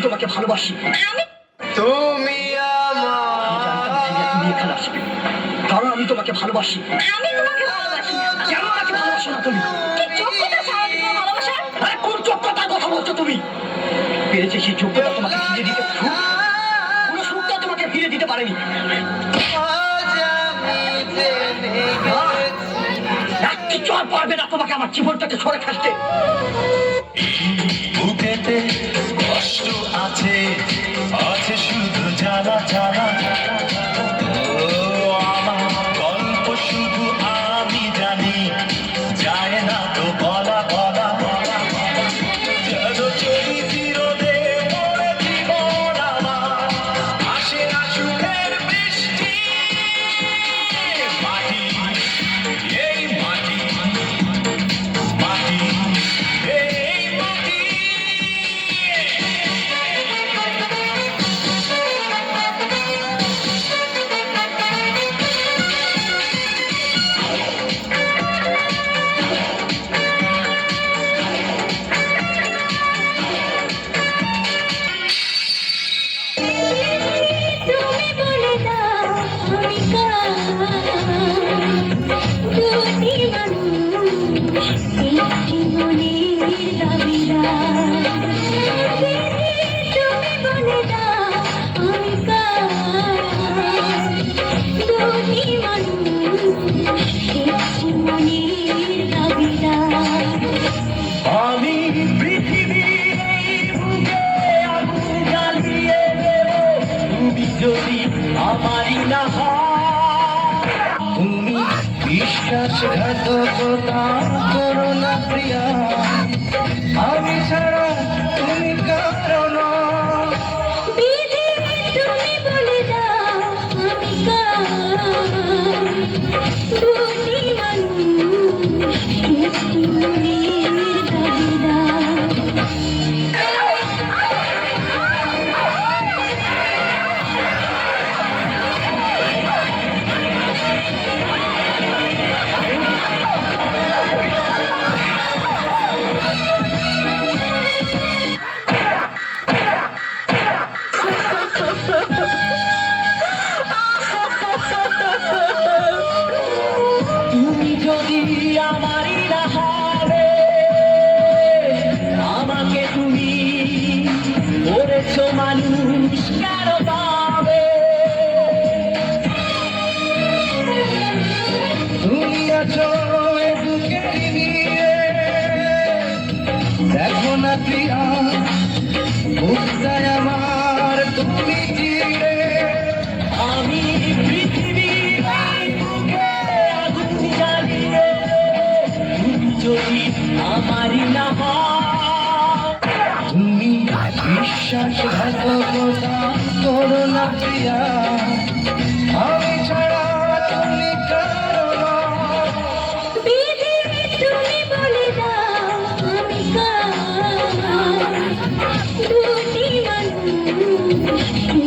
তোমাকে ভালোবাসি। তুমি আমার এখানে আসবে কারণ আমি তোমাকে ভালোবাসি। আমি তোমাকে ভালোবাসি। কেন আমাকে ভালোবাসো না তুমি? কি যোগ্যতা ছাড়া তোমার ভালোবাসা? আরে কোন যোগ্যতার কথা বলছো তুমি? পেরেছে সেই যোগ্যতা তোমাকে ফিরে দিতে, কোনো সুখটা তোমাকে ফিরে দিতে পারেনি। কিছু আর পারবে না তোমাকে আমার জীবনটাকে সরে খাসতে। বুকেতে কষ্ট আছে, আছে শুধু জ্বালা জ্বালা। আমার গল্প শুধু আমি জানি, যায় না তো বলা বলা। যেন চরিত্রে পড়ে জীবন আমার, আসে না সুখের বৃষ্টি। মাটি, এই মাটি, মাটি, এই মাটি। তুমি বলে দাও আমি কার, দুটি মানুষ একটি মনের দাবিদার। তুমি বলে দাও আমি কার, দুটি মানুষ একটি মনের দাবিদার। আমি পৃথিবীর এই বুকে আগুন জ্বালিয়ে দেব, তুমি যদি আমারই না হও। তুমি বিশ্বাসঘাতকতা করো না প্রিয়া, আমি ছাড়া তুমি কারো না। বিধি তুমি বলে দাও আমি কার, দুটি মানুষ একটি মনের দাবিদার। তুমি যদি আমারই না হবে, আমাকে তুমি করেছো মানুষ কেন পাবে? তুমি আছো এ বুকের নিয়ে, দেখো না প্রিয়া বুকটায় আমার তুমি চিরে। আমি পৃথিবীর এই বুকে আগুন জ্বালিয়ে দেব, তুমি যদি আমারই না হও। তুমি বিশ্বাসঘাতকতা করো না প্রিয়া, আমি ছাড়া তুমি কারো না। বিধি তুমি বলে দাও আমি কার, দুটি মানুষ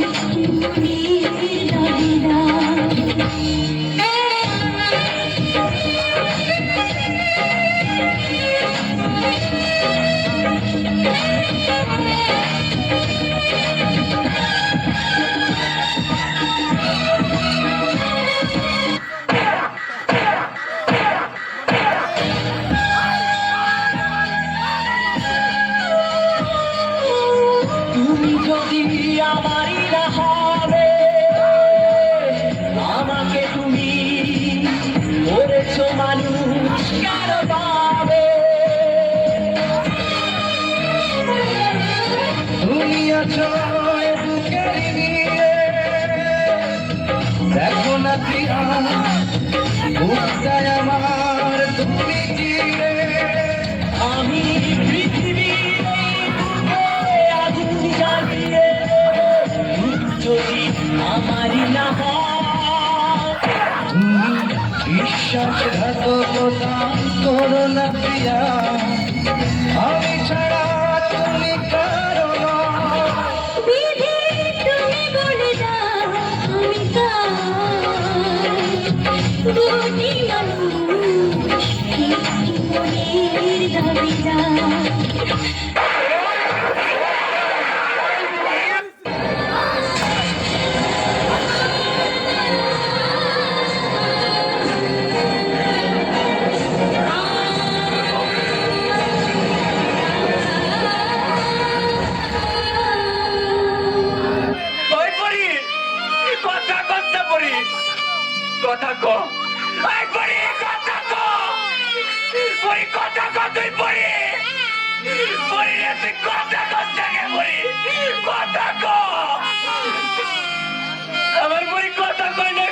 একটি মনের দাবিদার। তুমি যদি আমারই না হবে, আমাকে তুমি করেছো মানুষ কেন পাবে? তুমি আছো এ বুকের নিয়ে, দেখো না প্রিয়া বুকটায় আমার তুমি চিরে। আমি পৃথিবীর এই বুকে আগুন জ্বালিয়ে দেব, তুমি যদি আমারই না হও। তুমি বিশ্বাসঘাতকতা করো না প্রিয়া, আমি ছাড়া তুমি কারো না। বিধি তুমি বলে দাও আমি কার, দুটি মানুষ একটি মনের দাবিদার। তুই পড়ি পড়ি রে তুই কথা কথাকে পড়ি কথা কো আমার পড়ি কথা কই না